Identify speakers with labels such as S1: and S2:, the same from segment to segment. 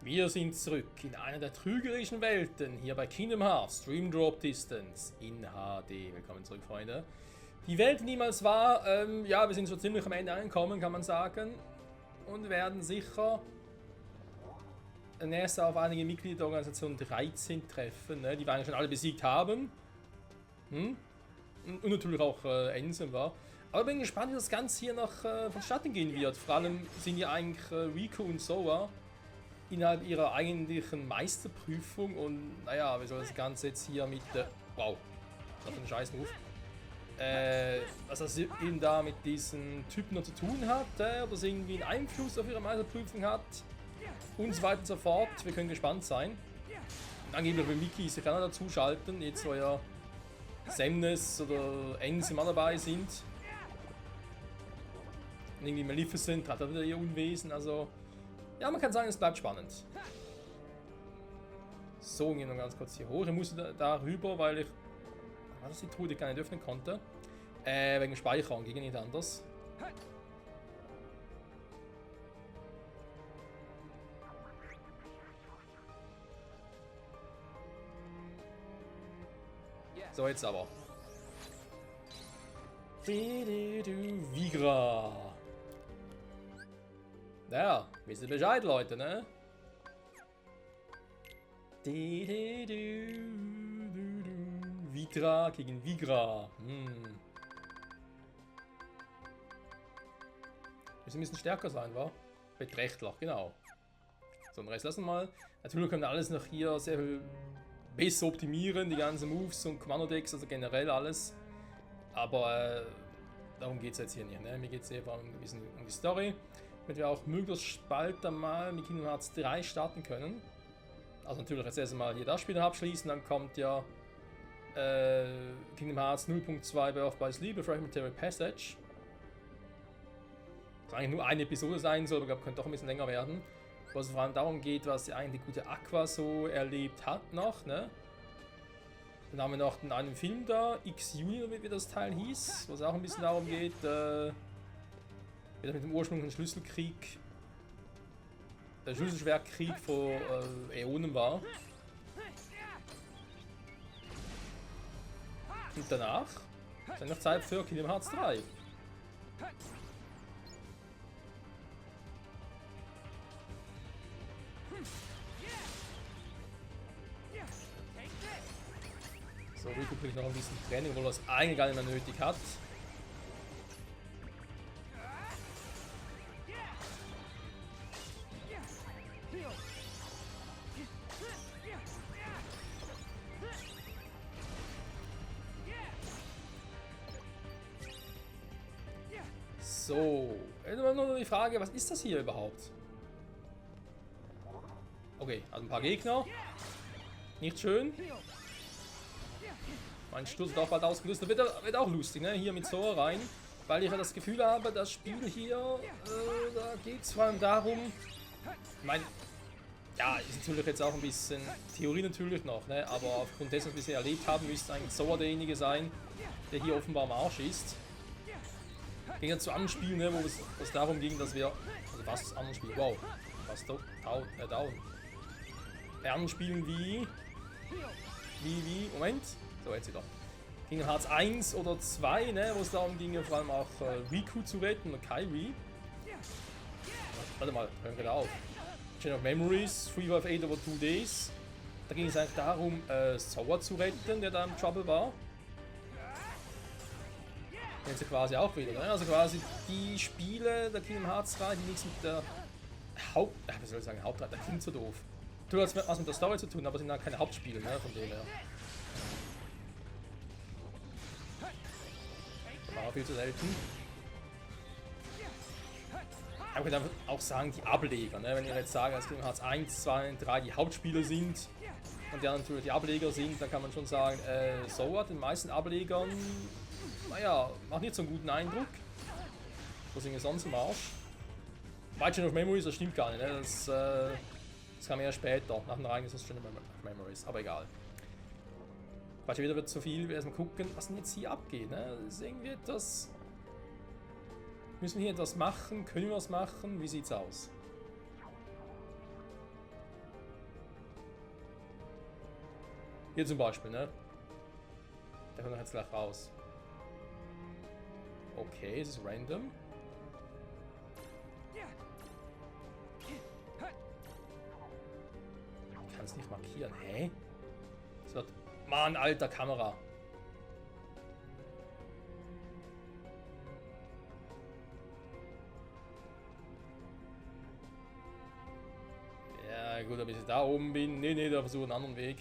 S1: Wir sind zurück in einer der trügerischen Welten, hier bei Kingdom Hearts Dream Drop Distance in HD. Willkommen zurück, Freunde. Die Welt, die niemals war, ja, wir sind schon ziemlich am Ende angekommen, kann man sagen. Und werden sicher nächstes auf einige Mitglieder der Organisation 13 treffen, ne, die wir eigentlich schon alle besiegt haben. Und natürlich auch Ansem war. Aber bin gespannt, wie das Ganze hier noch vonstatten gehen wird. Vor allem sind ja eigentlich Riku und Sora innerhalb ihrer eigentlichen Meisterprüfung und naja, wie soll das Ganze jetzt hier mit wow, das ist ein scheiß Move. Was das eben da mit diesen Typen noch zu tun hat, ob das irgendwie einen Einfluss auf ihre Meisterprüfung hat und so weiter und so fort. Wir können gespannt sein. Angeblich will Miki sich auch noch dazu schalten, jetzt wo ja Semnes oder Ansem immer dabei sind. Und irgendwie Maleficent hat da wieder ihr Unwesen, also ja, man kann sagen, es bleibt spannend. So, gehen wir noch ganz kurz hier hoch. Ich musste da rüber, weil ich... War das die Truhe, die ich gar nicht öffnen konnte? Wegen Speichern, gegen nicht anders. So, jetzt aber. Vigra. Ja, wisst ihr Bescheid, Leute, ne? Vigra gegen Vigra. Müssen ein bisschen stärker sein, wa? Beträchtlich, genau. So, den Rest lassen wir mal. Natürlich können wir alles noch hier sehr viel besser optimieren, die ganzen Moves und Kommandodecks, also generell alles. Aber darum geht es jetzt hier nicht, ne? Mir geht es hier vor allem ein bisschen um die Story. Damit wir auch möglichst bald einmal mit Kingdom Hearts 3 starten können. Also natürlich jetzt erstmal hier das Spiel abschließen, dann kommt ja Kingdom Hearts 0.2 Birth by Sleep, A Fragmentary Passage. Das eigentlich nur eine Episode sein soll, aber ich glaube, könnte doch ein bisschen länger werden. Wo es vor allem darum geht, was die eigentlich gute Aqua so erlebt hat noch, ne? Dann haben wir noch den einen Film da, X-Junior, wie das Teil hieß, wo es auch ein bisschen darum geht, wie das mit dem ursprünglichen Schlüsselkrieg, der Schlüsselschwertkrieg vor Äonen war. Und danach ist dann noch Zeit für Kingdom Hearts 3. So, Riku kriegt noch ein bisschen Training, obwohl er das eigentlich gar nicht mehr nötig hat. So, jetzt nur die Frage, was ist das hier überhaupt? Okay, also ein paar Gegner. Nicht schön. Mein Sturz wird auch bald ausgelöst. Das wird auch lustig, ne? Hier mit Sora rein. Weil ich ja das Gefühl habe, das Spiel hier, da geht es vor allem darum. Ich meine, ja, ist natürlich jetzt auch ein bisschen Theorie natürlich noch, ne? Aber aufgrund dessen, was wir bisher erlebt haben, müsste eigentlich Sora derjenige sein, der hier offenbar am Arsch ist. Ging ja zu anderen Spielen, ne, wo es darum ging, dass wir. Also fast anderen Spielen, wow. Fast down. Anderen Spielen wie. Moment. So, jetzt wieder. Kingdom Hearts 1 oder 2, ne, wo es darum ging, vor allem auch Riku zu retten und Kairi. Warte mal, hören wir da auf. Chain of Memories, 358 over 2 Days. Da ging es eigentlich darum, Sora zu retten, der da im Trouble war. Jetzt quasi auch wieder, ne? Also quasi die Spiele der Kingdom Hearts 3, die nichts mit der wie soll ich sagen, Hauptreihe, das klingt so doof. Du hast was mit der Story zu tun, aber sind halt keine Hauptspiele, ne, von dem her. War auch viel zu selten. Aber ich kann auch sagen, die Ableger, ne? Wenn ihr jetzt sagen, dass Kingdom Hearts 1, 2 und 3 die Hauptspiele sind und ja natürlich die Ableger sind, dann kann man schon sagen, Sora, den meisten Ablegern, naja, macht nicht so einen guten Eindruck. Was sind wir sonst im Arsch? Chain of Memories, das stimmt gar nicht, ne? Das kam eher später, nach dem Ereignis des Chain of Memories, aber egal. Weil schon wieder wird zu viel, wir erstmal gucken, was denn jetzt hier abgeht, ne? Das ist irgendwie etwas. Müssen wir hier etwas machen? Können wir was machen? Wie sieht's aus? Hier zum Beispiel, ne? Der kommt jetzt gleich raus. Okay, es ist random. Ich kann es nicht markieren. Hä? Das wird... Mann, alter Kamera. Ja, gut, ob ich da oben bin. Nee, da versuche einen anderen Weg.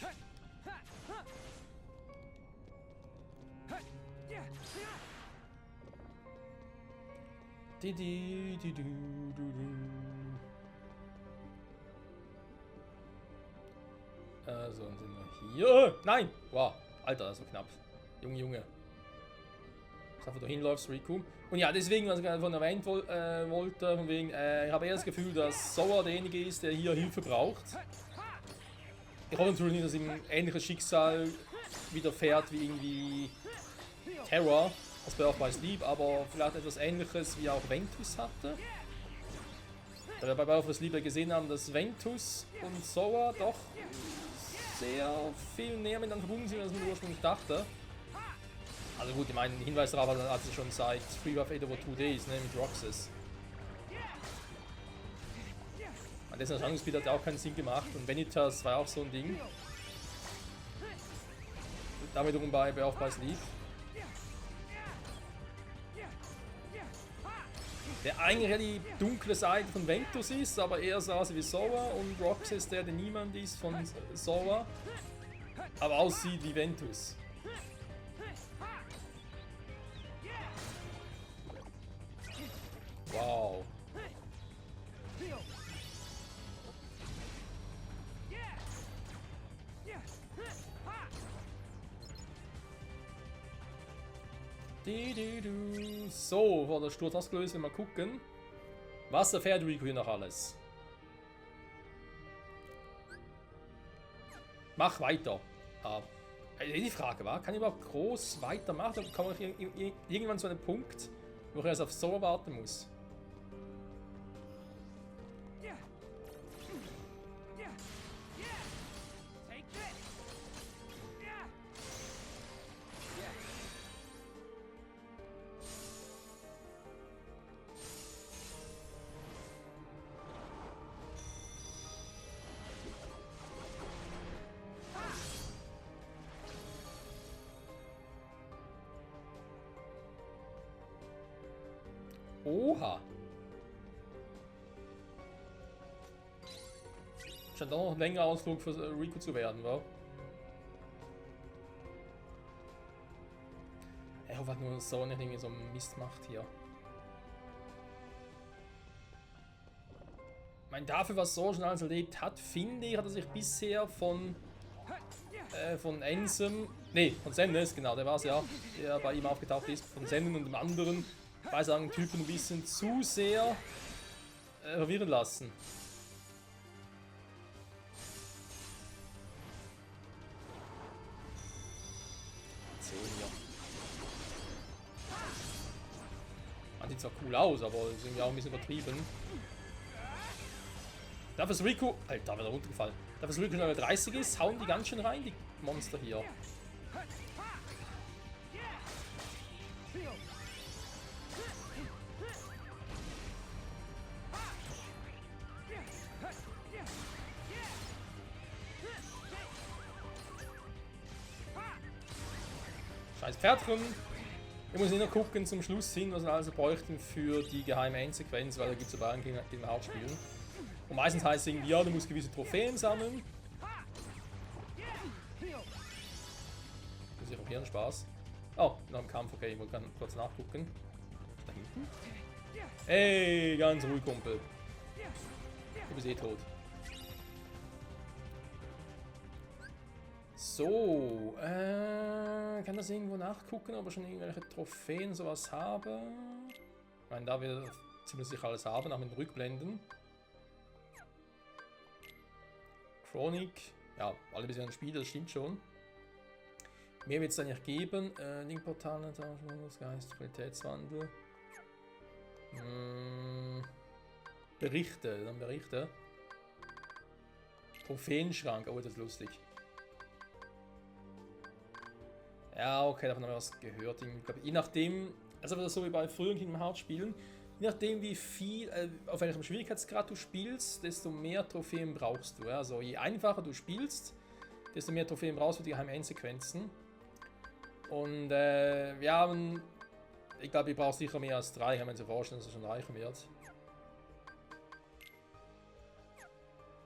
S1: So, dann sind wir hier. Nein! Wow, Alter, das war knapp. Junge. Das einfach da hinläufst, Riku. Und ja, deswegen, was ich gerade von erwähnt wollte, von wegen, ich habe eher das Gefühl, dass Sora derjenige ist, der hier Hilfe braucht. Ich hoffe natürlich nicht, dass ihm ein ähnliches Schicksal widerfährt wie irgendwie Terra, das wäre auch bei Sleep, aber vielleicht etwas Ähnliches wie auch Ventus hatte. Da wir bei Battle for Sleep gesehen haben, dass Ventus und Sora doch sehr viel näher miteinander verbunden sind, als man ursprünglich dachte. Also gut, ich meine, Hinweis darauf hat sie schon seit Free Buff 8 over 2 Days, ne, mit Roxas. An dessen Erscheinungsbild hat ja auch keinen Sinn gemacht und Vanitas war auch so ein Ding. Damit wiederum auch bei Sleep. Der eigentlich die dunkle Seite von Ventus ist, aber eher so aussieht wie Sora, und Roxas, der niemand ist von Sora, aber aussieht wie Ventus. Wow. So, war der Sturz ausgelöst, wenn wir gucken. Was erfährt Riku hier noch alles? Mach weiter. Die Frage war, kann ich überhaupt groß weitermachen? Oder komme ich irgendwann zu einem Punkt, wo ich erst auf Sora warten muss? Oha! Scheint auch noch ein längerer Ausflug für Riku zu werden, wa? Ich hoffe nur, dass so nicht irgendwie so einen Mist macht hier. Ich meine, dafür, was so schon alles erlebt hat, finde ich, hat er sich bisher von Ansem, nee, von Zennes, genau, der war es ja, der bei ihm aufgetaucht ist, von Zennen und dem anderen Typen ein bisschen zu sehr verwirren lassen. Man sieht zwar cool aus, aber ist irgendwie auch ein bisschen übertrieben. Dafür ist Riku, Alter, wird er runtergefallen. Dafür ist Riku schon 30 ist, hauen die ganz schön rein, die Monster hier. Scheiß Pferdchen. Ich muss nur gucken zum Schluss hin, was wir also bräuchten für die geheime Endsequenz, weil da gibt es ja Bayern gegen Hauptspielen. Und meistens heißt es irgendwie, ja, du musst gewisse Trophäen sammeln. Das ist ja auch hier ein Spaß. Oh, noch im Kampf, okay, ich wollte kurz nachgucken. Ist da hinten? Hey, ganz ruhig, Kumpel. Du bist eh tot. So, kann das irgendwo nachgucken, ob wir schon irgendwelche Trophäen sowas haben? Ich meine, da wir ziemlich sicher alles haben, auch mit den Rückblenden. Chronic, ja, alle bisher ein Spiel, das stimmt schon. Mehr wird es eigentlich geben. Linkportale, Geist, Qualitätswandel. Berichte, dann Berichte. Trophäenschrank, oh, das ist lustig. Ja, okay, davon haben wir was gehört. Ich glaube, je nachdem, also das ist so wie bei früheren Kingdom Hearts Spielen, je nachdem wie viel, auf welchem Schwierigkeitsgrad du spielst, desto mehr Trophäen brauchst du. Ja? Also je einfacher du spielst, desto mehr Trophäen brauchst du für die geheimen Endsequenzen. Und wir haben, ich glaube, ich brauche sicher mehr als 3, kann man sich vorstellen, dass es schon reichen wird.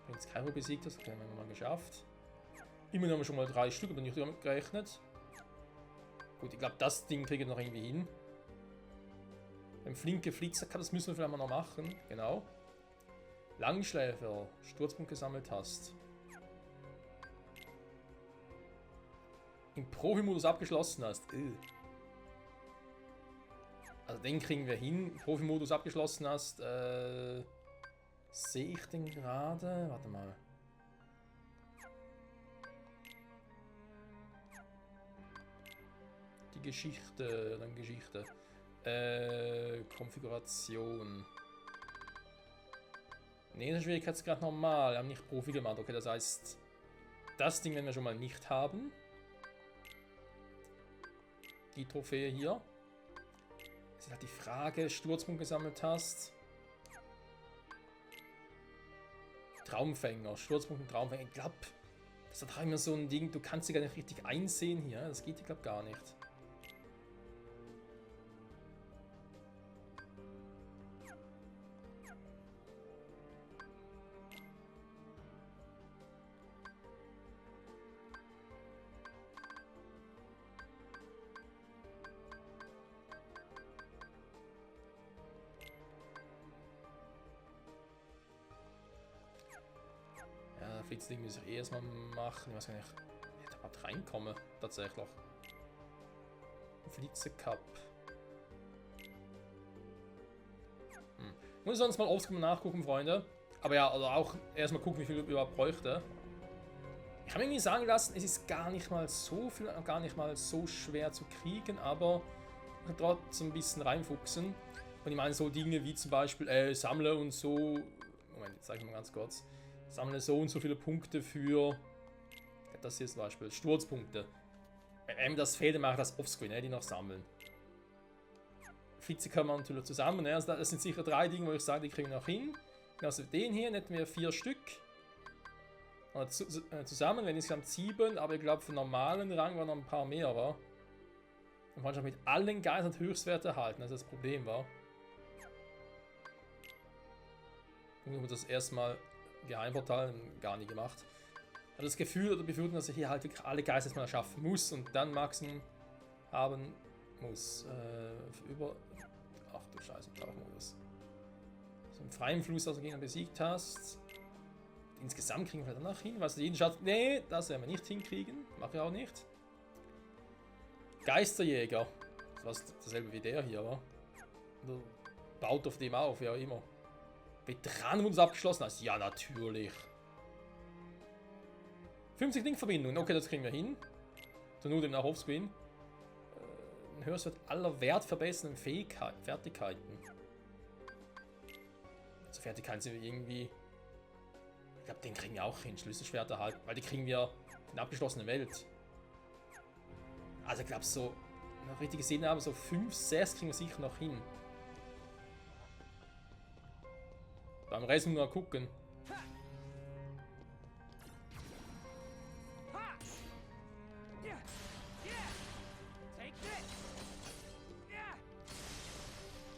S1: Wenn es Kairo besiegt hast, okay, haben wir mal geschafft. Immerhin haben wir schon mal 3 Stück, aber nicht damit gerechnet. Gut, ich glaube, das Ding kriege ich noch irgendwie hin. Beim flinke Flitzer, das müssen wir vielleicht mal noch machen. Genau. Langschläfer, Sturzpunkt gesammelt hast. Im Profi-Modus abgeschlossen hast. Also den kriegen wir hin. Profi-Modus abgeschlossen hast. Sehe ich den gerade? Warte mal. Die Geschichte, dann Geschichte. Konfiguration. Ne, das Schwierigkeitsgrad normal. Wir haben nicht Profi gemacht. Okay, das heißt, das Ding werden wir schon mal nicht haben. Die Trophäe hier. Das ist halt die Frage, Sturzpunkt gesammelt hast. Traumfänger, Sturzpunkt und Traumfänger. Ich glaube, das ist halt immer so ein Ding, du kannst sie gar nicht richtig einsehen hier. Das geht, ich glaube, gar nicht. Das Ding muss ich erstmal machen. Ich weiß gar nicht, wie ich da gerade reinkomme. Tatsächlich. Flitze Cup. Muss ich sonst mal offscreen nachgucken, Freunde. Aber ja, also auch erstmal gucken, wie viel ich überhaupt bräuchte. Ich habe mir irgendwie sagen lassen, es ist gar nicht mal so viel, gar nicht mal so schwer zu kriegen, aber man kann trotzdem ein bisschen reinfuchsen. Und ich meine so Dinge wie zum Beispiel Sammler und so. Moment, jetzt zeige ich mal ganz kurz. Sammle so und so viele Punkte für, das hier zum Beispiel, Sturzpunkte. Wenn das fehlt, dann mache ich das offscreen, die noch sammeln. Flitze kann man natürlich zusammen, also das sind sicher 3 Dinge, wo ich sage, die kriegen wir noch hin. Also den hier hätten wir 4 Stück. Zusammen, wenn insgesamt 7, aber ich glaube für normalen Rang waren noch ein paar mehr, war. Und manchmal mit allen Geistern Höchstwerte erhalten, das ist das Problem war. Und wir das erstmal Geheimportal gar nie gemacht. Ich habe das Gefühl oder Befürchtung, dass ich hier halt alle Geister erstmal erschaffen muss und dann Maxen haben muss. Über. Ach du Scheiße, Tauchmodus. So einen freien Fluss, also Gegner besiegt hast. Insgesamt kriegen wir danach hin. Weißt du, jeden Schatz. Nee, das werden wir nicht hinkriegen. Mache ich auch nicht. Geisterjäger. Das war dasselbe wie der hier, war. Baut auf dem auf, ja immer. Veteranenmodus abgeschlossen hast? Ja, natürlich. 50 Linkverbindungen. Okay, das kriegen wir hin. Zur Not nach Offscreen. Höchstwert aller wertverbessernden Fertigkeiten. Also Fertigkeiten sind wir irgendwie... Ich glaube, den kriegen wir auch hin. Schlüsselschwerter halt. Weil die kriegen wir in der abgeschlossenen Welt. Also ich glaube so... Wenn wir richtig gesehen haben, so 5, 6 kriegen wir sicher noch hin. Beim Rest müssen wir mal gucken.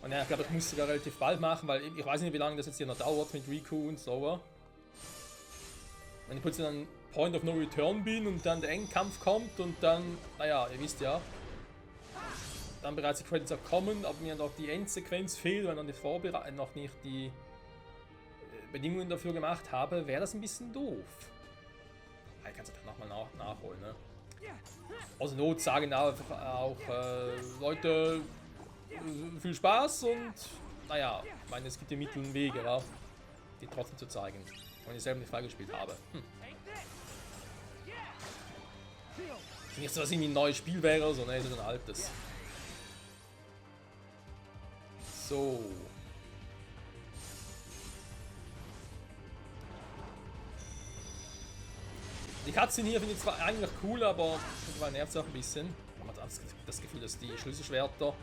S1: Und ja, ich glaube, ich muss sogar relativ bald machen, weil ich weiß nicht, wie lange das jetzt hier noch dauert mit Riku und so. Wenn ich plötzlich dann Point of No Return bin und dann der Endkampf kommt und dann, naja, ihr wisst ja, dann bereits die Credits auch kommen, aber mir noch die Endsequenz fehlt, weil noch nicht die Bedingungen dafür gemacht habe, wäre das ein bisschen doof. Ich kann es einfach nochmal nachholen, ne? Aus Not sagen einfach auch Leute, viel Spaß und naja, ich meine, es gibt ja Mittel und Wege, ja, die trotzdem zu zeigen, wenn ich selber nicht freigespielt habe. Ist nicht so, dass irgendwie ein neues Spiel wäre, sondern es ist ein altes. So. Die Cutscene hier finde ich zwar eigentlich cool, aber nervt es auch ein bisschen. Kann man das Gefühl, dass die Schlüsselschwerter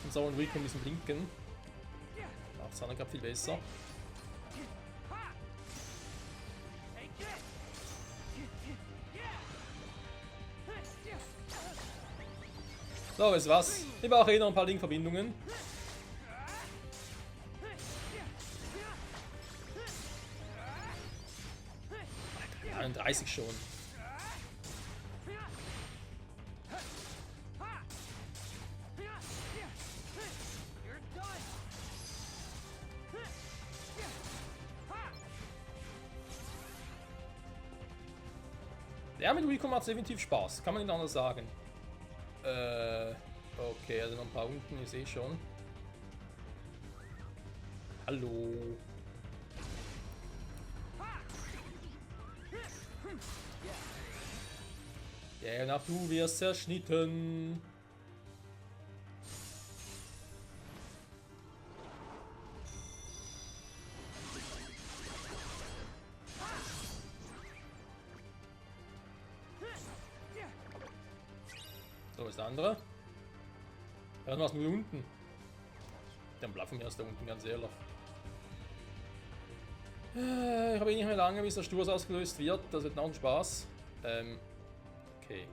S1: und so und Rico müssen blinken. Macht es gerade viel besser. So, weißt du was? Ich brauche eh noch ein paar Linkverbindungen. 31 schon. Ja, mit Rico macht es definitiv Spaß, kann man nicht anders sagen. Okay, also noch ein paar unten, ich sehe schon. Hallo. Ja, nach du wirst zerschnitten. So, ist der andere. Ja, dann was nur unten. Dann bleiben wir erst da unten, ganz ehrlich. Ich habe eh nicht mehr lange, bis der Sturz ausgelöst wird. Das wird noch ein Spaß. Okay.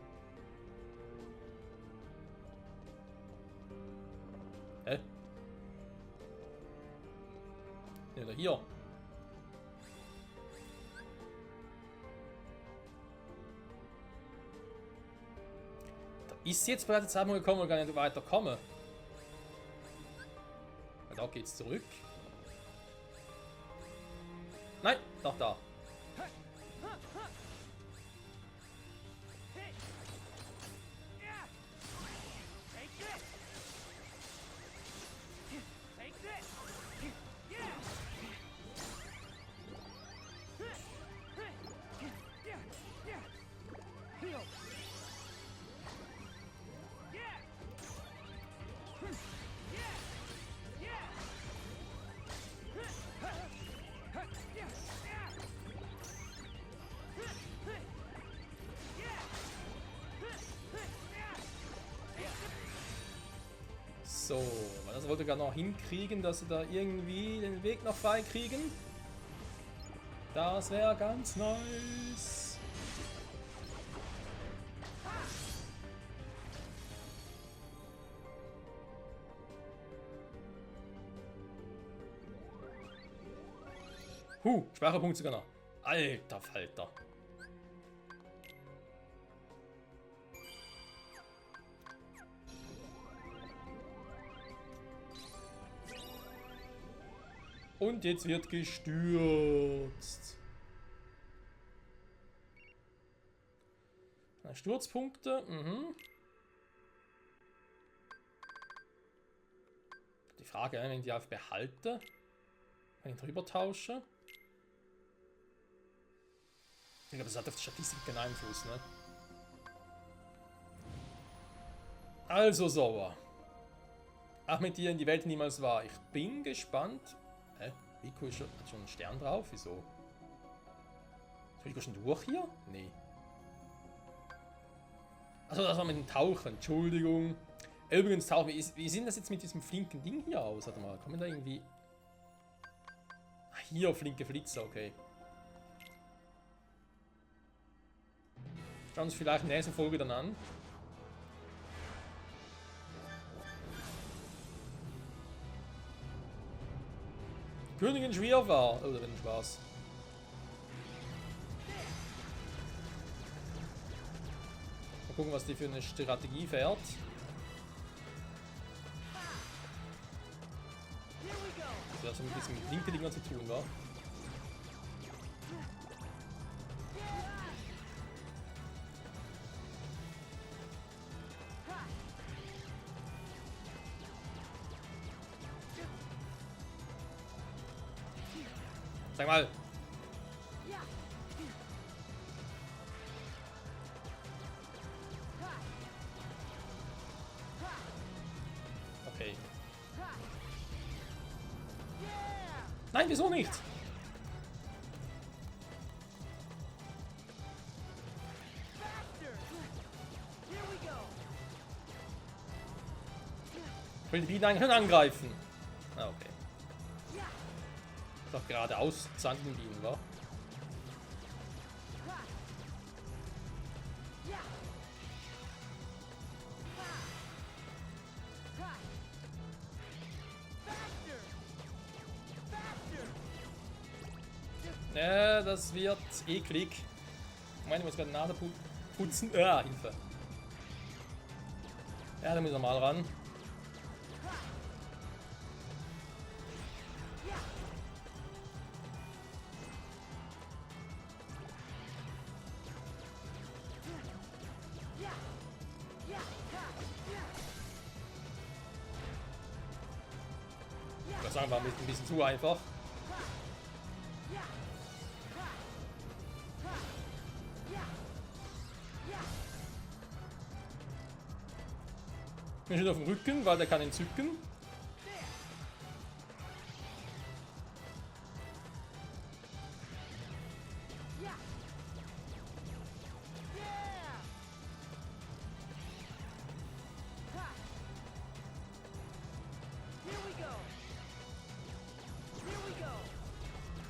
S1: Hä? Ja, hier. Da ist jetzt bereits Zeit gekommen und gar nicht weiterkommen. Da geht's zurück. Nein, doch da. So, das wollte ich gerade noch hinkriegen, dass sie da irgendwie den Weg noch frei kriegen. Das wäre ganz nice. Schwacher Punkt sogar noch. Alter Falter. Und jetzt wird gestürzt. Sturzpunkte. Die Frage, wenn ich die auf behalte, kann ich drüber tauschen. Ich glaube, das hat auf die Statistik keinen Einfluss, ne? Also sauer. Ach, mit dir in die Welt niemals war. Ich bin gespannt. Hä? Rico ist hat schon einen Stern drauf? Wieso? Ist Rico schon durch hier? Nee. Achso, das war mit dem Tauchen. Entschuldigung. Übrigens, Tauchen. Wie sieht das jetzt mit diesem flinken Ding hier aus? Warte mal, kommen da irgendwie... Ach, hier, flinke Flitzer, okay. Schauen wir uns vielleicht in der nächsten Folge dann an. Königin schwer war. Oder wenn Spaß. Mal gucken, was die für eine Strategie fährt. Das hat so mit diesem linken Dinger zu tun, wa? Sag mal. Okay. Nein, wieso nicht? will die Bienen eigentlich schon angreifen. Ah, okay. Doch geradeaus sandigen Bienen, wa? Ja, das wird eklig. Ich meine, ich muss gerade die Nase putzen. Ah, Hilfe. Ja, da muss er mal ran. Das sagen wir ein bisschen zu einfach. Ich bin schon auf dem Rücken, weil der kann entzücken.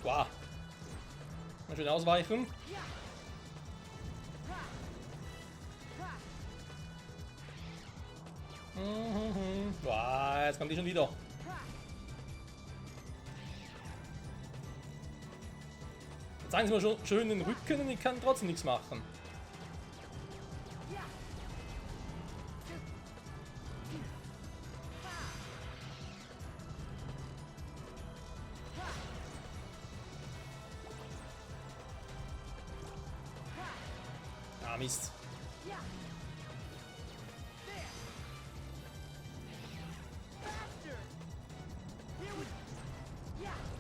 S1: Wow. Mal schön ausweichen. Wow, jetzt kommt die schon wieder. Jetzt zeigen sie mir schon schön den Rücken und ich kann trotzdem nichts machen. Ah, Mist.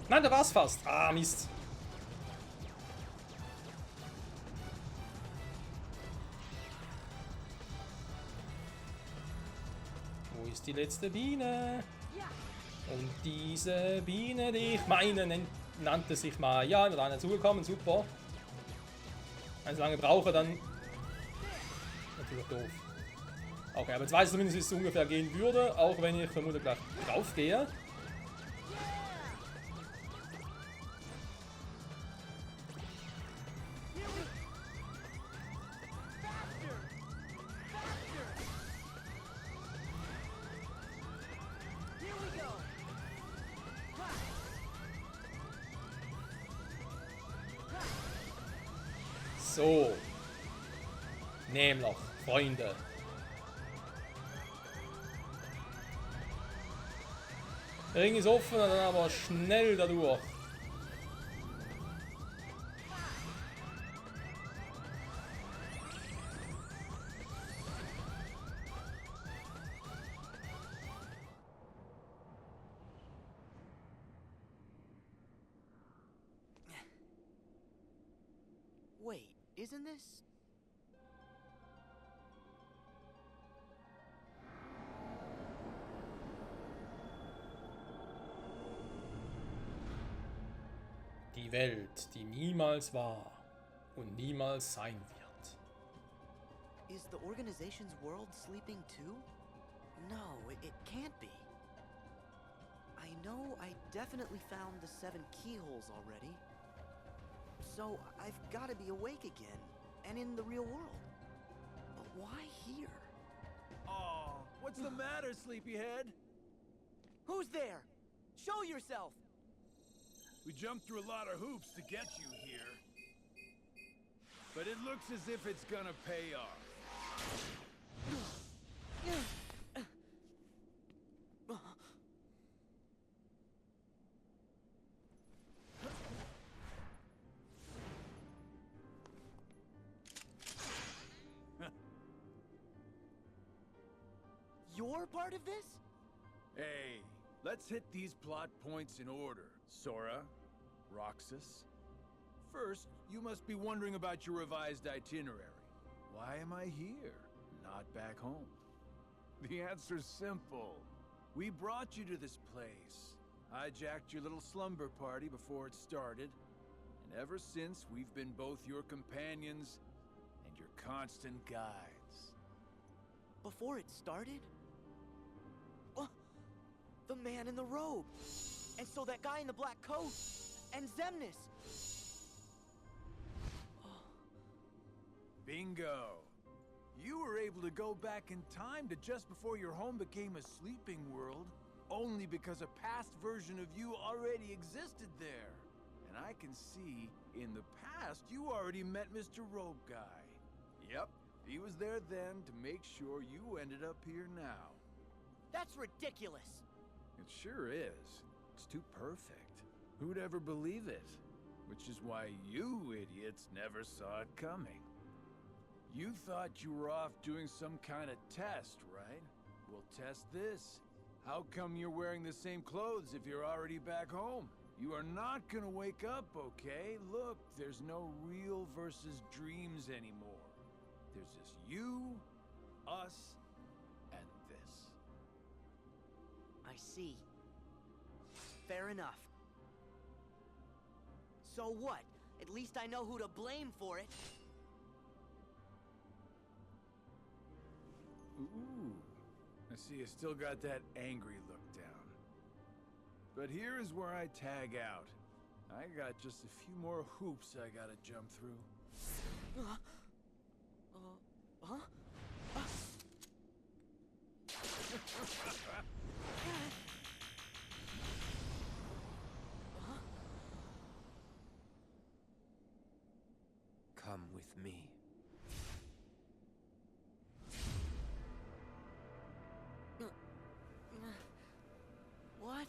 S1: Nein, da war's fast. Ah, Mist. Wo ist die letzte Biene? Und diese Biene, die ich meine, nannte sich Maya. Mit einer zugekommen, super. Wenn ich so lange brauche, dann natürlich doof. Okay, aber jetzt weiß ich zumindest, wie es ungefähr gehen würde, auch wenn ich vermutlich gleich drauf gehe. So. Nämlich, Freunde. Der Ring ist offen, dann aber schnell dadurch.
S2: Wait, isn't this?
S1: Die Welt, die niemals war und niemals sein wird.
S2: Is the organization's world sleeping too? No, it can't be. I know I definitely found the 7 keyholes already. So I've got to be awake again, and in the real world. But why here?
S3: Oh, what's the matter, sleepyhead?
S2: Who's there? Show yourself!
S3: We jumped through a lot of hoops to get you here. But it looks as if it's gonna pay off.
S2: You're part of this?
S3: Hey, let's hit these plot points in order. Sora, Roxas. First, you must be wondering about your revised itinerary. Why am I here, not back home? The answer's simple. We brought you to this place, hijacked your little slumber party before it started, and ever since we've been both your companions and your constant guides.
S2: Before it started? The man in the robe! And so that guy in the black coat! And Xemnas!
S3: Bingo! You were able to go back in time to just before your home became a sleeping world, only because a past version of you already existed there. And I can see, in the past, you already met Mr. Robe Guy. Yep, he was there then to make sure you ended up here now.
S2: That's ridiculous!
S3: It sure is. It's too perfect. Who'd ever believe it? Which is why you idiots never saw it coming. You thought you were off doing some kind of test, right? Well, test this. How come you're wearing the same clothes if you're already back home? You are not gonna wake up, okay? Look, there's no real versus dreams anymore. There's just you, us, and this.
S2: I see. Fair enough. So what? At least I know who to blame for it.
S3: Ooh, I see you still got that angry look down. But here is where I tag out. I got just a few more hoops I gotta jump through.
S2: Huh?
S4: Come with me.
S2: What?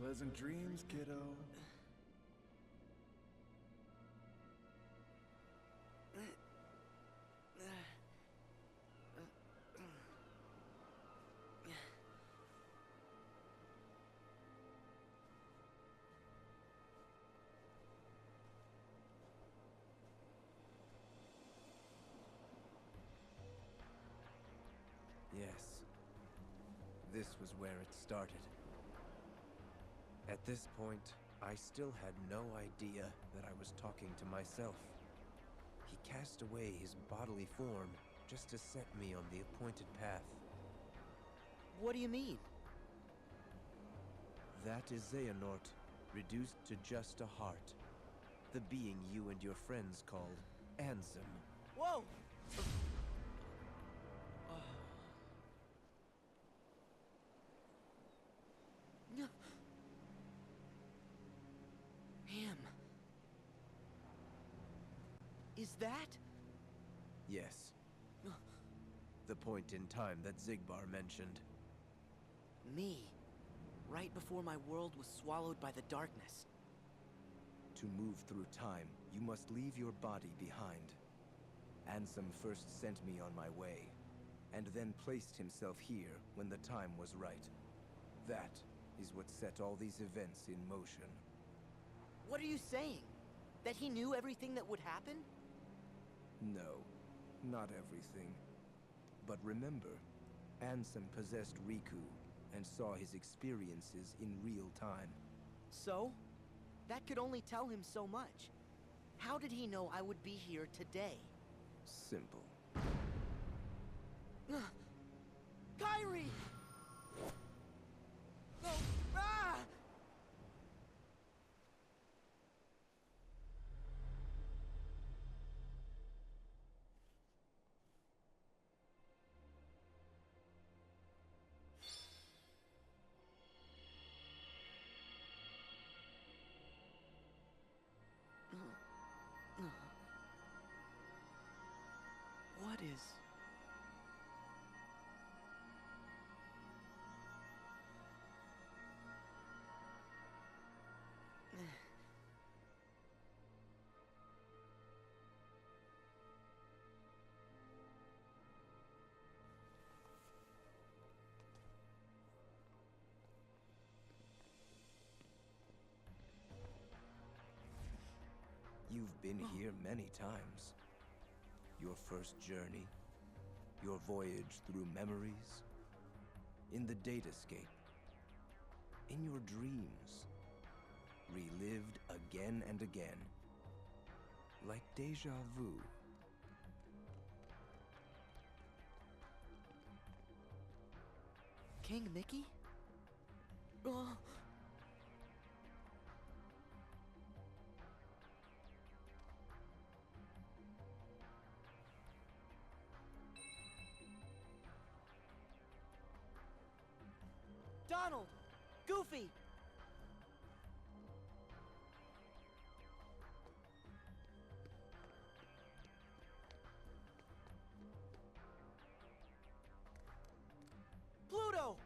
S3: Pleasant dreams, kiddo.
S4: Yes. This was where it started. At this point, I still had no idea that I was talking to myself. He cast away his bodily form just to set me on the appointed path.
S2: What do you mean?
S4: That is Xehanort, reduced to just a heart. The being you and your friends called Ansem.
S2: Whoa! Him. Is that?
S4: Yes. The point in time that Xigbar mentioned.
S2: Me. Right before my world was swallowed by the darkness.
S4: To move through time, you must leave your body behind. Ansem first sent me on my way, and then placed himself here when the time was right. That is what set all these events in motion.
S2: What are you saying? That he knew everything that would happen?
S4: No, not everything. But remember, Ansem possessed Riku and saw his experiences in real time.
S2: So? That could only tell him so much. How did he know I would be here today?
S4: Simple.
S2: Kairi! No! Ah! What is...
S4: You've been here many times. Your first journey, your voyage through memories, in the datascape, in your dreams, relived again and again. like deja vu.
S2: King Mickey? Oh. Donald! Goofy! Pluto!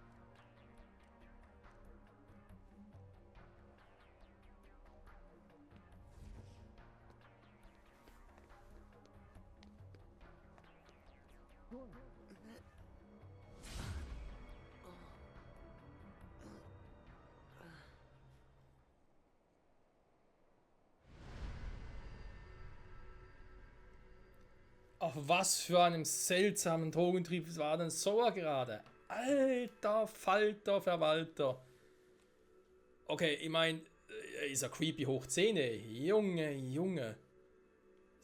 S1: Auf was für einem seltsamen Drogentrieb war denn Sora gerade? Alter Falter Verwalter. Okay, ich meine, ist er creepy hoch 10. Junge.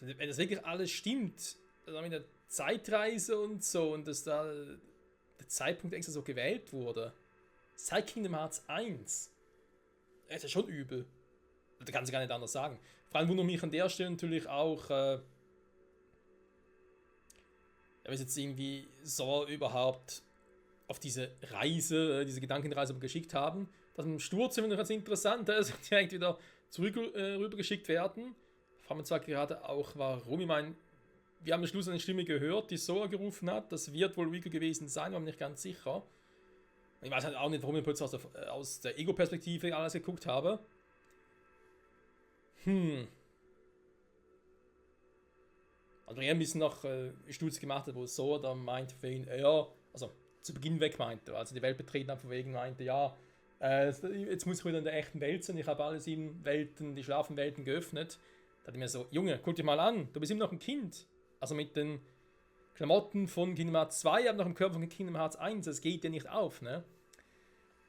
S1: Wenn das wirklich alles stimmt, also mit der Zeitreise und so, und dass da der Zeitpunkt extra so gewählt wurde. Seit Kingdom Hearts 1. Das ist schon übel. Da kann ich gar nicht anders sagen. Vor allem wundert mich an der Stelle natürlich auch, wenn jetzt irgendwie so überhaupt auf diese Reise, diese Gedankenreise geschickt haben. Das mit dem Sturz finde ich ganz interessant, dass die direkt wieder zurück rübergeschickt werden. Fragen wir zwar gerade auch, warum. Ich meine, wir haben am Schluss eine Stimme gehört, die Sora gerufen hat. Das wird wohl Riku gewesen sein, war mir nicht ganz sicher. Ich weiß halt auch nicht, warum ich plötzlich aus der Ego-Perspektive alles geguckt habe. Also er ein bisschen noch Stutz gemacht hat, wo Sora da meinte für ihn, ja, also zu Beginn weg meinte, also die Welt betreten hat, von wegen meinte, ja, jetzt muss ich wieder in der echten Welt sein, ich habe alle 7 Welten, die Schlafenwelten geöffnet. Da hat er mir so, Junge, guck dich mal an, du bist immer noch ein Kind. Also mit den Klamotten von Kingdom Hearts 2, aber noch im Körper von Kingdom Hearts 1, das geht dir nicht auf, ne?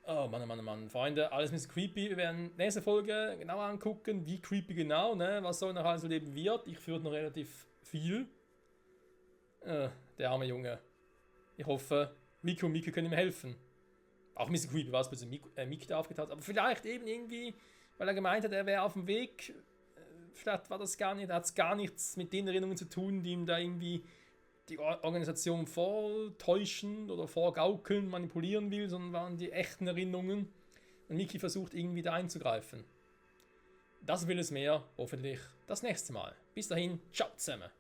S1: Oh Mann, Freunde, alles ein bisschen creepy. Wir werden nächste Folge genauer angucken, wie creepy genau, ne? Was so nach alles Leben wird. Ich führe noch relativ viel. Der arme Junge. Ich hoffe, Miku und Miku können ihm helfen. Auch ein bisschen creepy war es, bis Miku da aufgetaucht, aber vielleicht eben irgendwie, weil er gemeint hat, er wäre auf dem Weg. Vielleicht war das gar nicht, hat es gar nichts mit den Erinnerungen zu tun, die ihm da irgendwie die Organisation vortäuschen oder vorgaukeln, manipulieren will, sondern waren die echten Erinnerungen. Und Mickey versucht irgendwie da einzugreifen. Das will es mehr, hoffentlich das nächste Mal. Bis dahin, ciao zusammen.